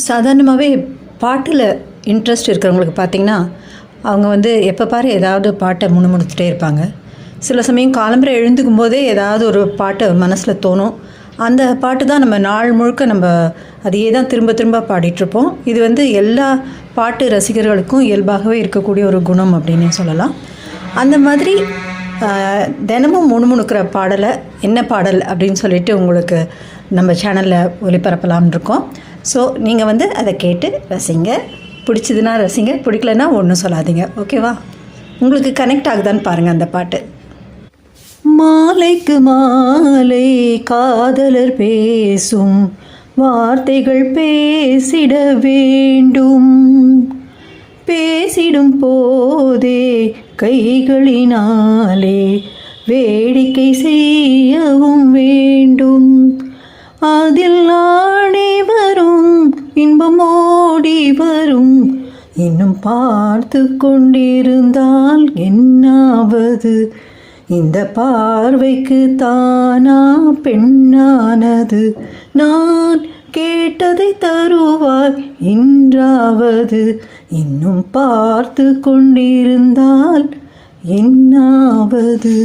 சாதாரணமாகவே பாட்டில் இன்ட்ரெஸ்ட் இருக்கிறவங்களுக்கு பார்த்திங்கன்னா அவங்க வந்து எப்போ பாரு ஏதாவது பாட்டை முணுமுணுத்துட்டே இருப்பாங்க. சில சமயம் காலம்பரை எழுந்துக்கும் போதே ஏதாவது ஒரு பாட்டு மனசில் தோணும். அந்த பாட்டு தான் நம்ம நாள் முழுக்க நம்ம அதையே தான் திரும்ப திரும்ப பாடிட்டுருப்போம். இது வந்து எல்லா பாட்டு ரசிகர்களுக்கும் இயல்பாகவே இருக்கக்கூடிய ஒரு குணம் அப்படின்னே சொல்லலாம். அந்த மாதிரி தினமும் முணுமுணுக்கிற பாடலை என்ன பாடல் அப்படின்னு சொல்லிட்டு உங்களுக்கு நம்ம சேனலில் ஒளிபரப்பலாம்னு இருக்கோம். ஸோ நீங்கள் வந்து அதை கேட்டு ரசிங்க. பிடிச்சதுன்னா ரசிங்க, பிடிக்கலன்னா ஒன்றும் சொல்லாதீங்க. ஓகேவா? உங்களுக்கு கனெக்ட் ஆகுதான்னு பாருங்கள் அந்த பாட்டு. மாலைக்கு மாலை காதலர் பேசும் வார்த்தைகள் பேசிட வேண்டும். பேசிடும் போதே கைகளினாலே வேடிக்கை செய்யவும் வேண்டும். அதில் ஆடி வரும் இன்பம் ஓடி வரும். இன்னும் பார்த்து கொண்டிருந்தால் என்னாவது? இந்த பார்வைக்கு தானா பெண்ணானது? நான் கேட்டதை தருவாய் இன்றாவது? இன்னும் பார்த்து கொண்டிருந்தால் என்னாவது?